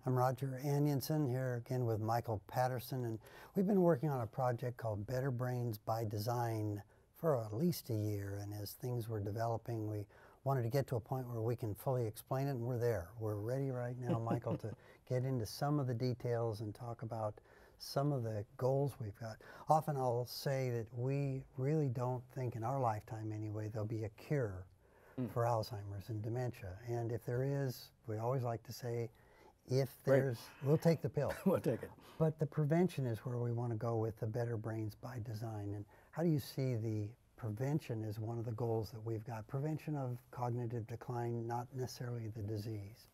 I'm Roger Anionson here again with Michael Patterson, and we've been working on a project called Better Brains by Design for at least a year. And as things were developing, we wanted to get to a point where we can fully explain it, and we're there. We're ready right now, Michael, to get into some of the details and talk about some of the goals we've got. Often I'll say that we really don't think in our lifetime anyway there'll be a cure for Alzheimer's and dementia. And if there is, we always like to say, if there's, we'll take the pill. We'll take it. But the prevention is where we want to go with the Better Brains by Design. And how do you see the prevention as one of the goals that we've got? Prevention of cognitive decline, not necessarily the disease.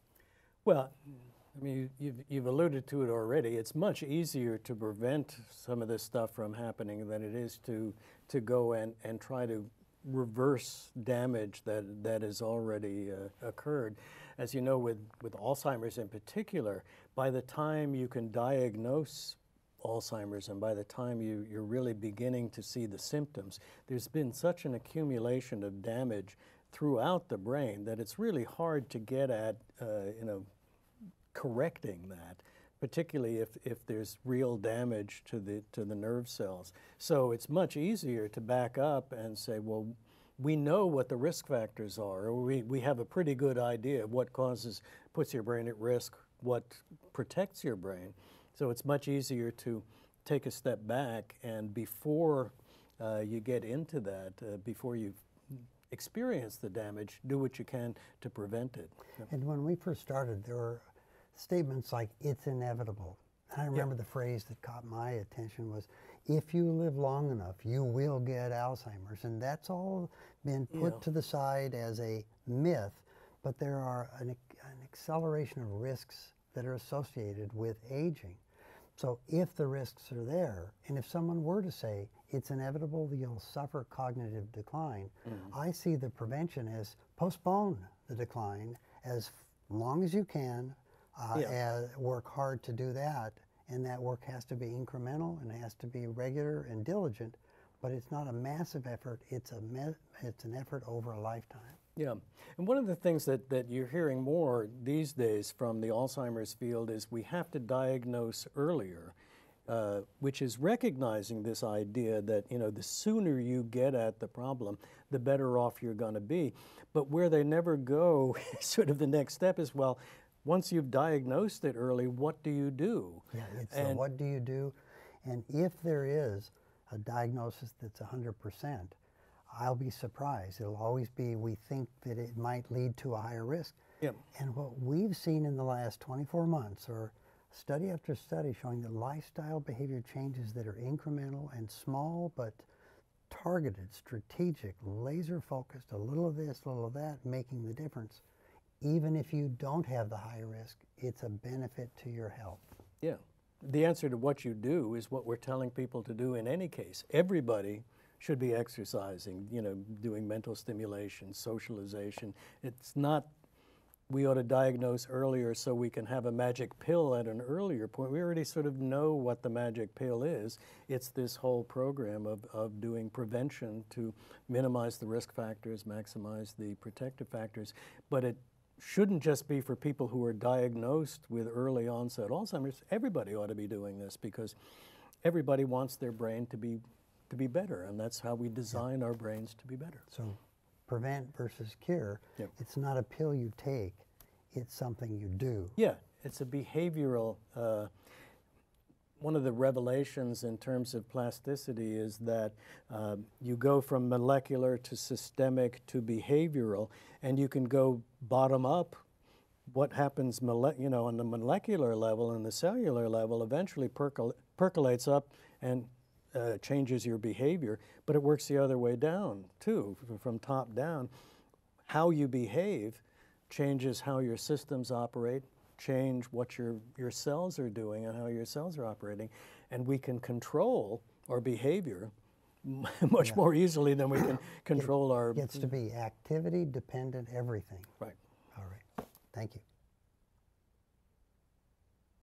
Well, I mean, you've alluded to it already. It's much easier to prevent some of this stuff from happening than it is to go and try to reverse damage that has already occurred. As you know, with Alzheimer's in particular, by the time you can diagnose Alzheimer's and by the time you're really beginning to see the symptoms, there's been such an accumulation of damage throughout the brain that it's really hard to get at, correcting that, particularly if there's real damage to the nerve cells. So it's much easier to back up and say, well, we know what the risk factors are, or we have a pretty good idea of what puts your brain at risk, what protects your brain. So it's much easier to take a step back and before you get into that, before you've experienced the damage, do what you can to prevent it. And when we first started, there were statements like, it's inevitable. And I remember the phrase that caught my attention was, if you live long enough, you will get Alzheimer's. And that's all been put to the side as a myth, but there are an acceleration of risks that are associated with aging. So if the risks are there, and if someone were to say, it's inevitable that you'll suffer cognitive decline, I see the prevention as postpone the decline as long as you can, and work hard to do that. And that work has to be incremental and it has to be regular and diligent, but it's not a massive effort, it's an effort over a lifetime. Yeah, and one of the things that you're hearing more these days from the Alzheimer's field is we have to diagnose earlier, which is recognizing this idea that, the sooner you get at the problem, the better off you're going to be. But where they never go, sort of the next step is, well, once you've diagnosed it early, what do you do? Yeah, it's what do you do? And if there is a diagnosis that's 100%, I'll be surprised. It'll always be, we think that it might lead to a higher risk. Yep. And what we've seen in the last 24 months are study after study showing that lifestyle behavior changes that are incremental and small, but targeted, strategic, laser focused, a little of this, a little of that, making the difference. Even if you don't have the high risk, it's a benefit to your health. Yeah. The answer to what you do is what we're telling people to do in any case. Everybody should be exercising, doing mental stimulation, socialization. It's not we ought to diagnose earlier so we can have a magic pill at an earlier point. We already sort of know what the magic pill is. It's this whole program of doing prevention to minimize the risk factors, maximize the protective factors. But it shouldn't just be for people who are diagnosed with early onset Alzheimer's. Everybody ought to be doing this because everybody wants their brain to be better, and that's how we design our brains to be better. So prevent versus cure, it's not a pill you take, it's something you do. Yeah, it's a behavioral, one of the revelations in terms of plasticity is that you go from molecular to systemic to behavioral, and you can go bottom up. What happens on the molecular level and the cellular level eventually percolates up and changes your behavior, but it works the other way down too, from top down. How you behave changes how your systems operate, change what your cells are doing and how your cells are operating, and we can control our behavior much more easily than we can control our... It gets to be activity dependent everything. Right. All right. Thank you.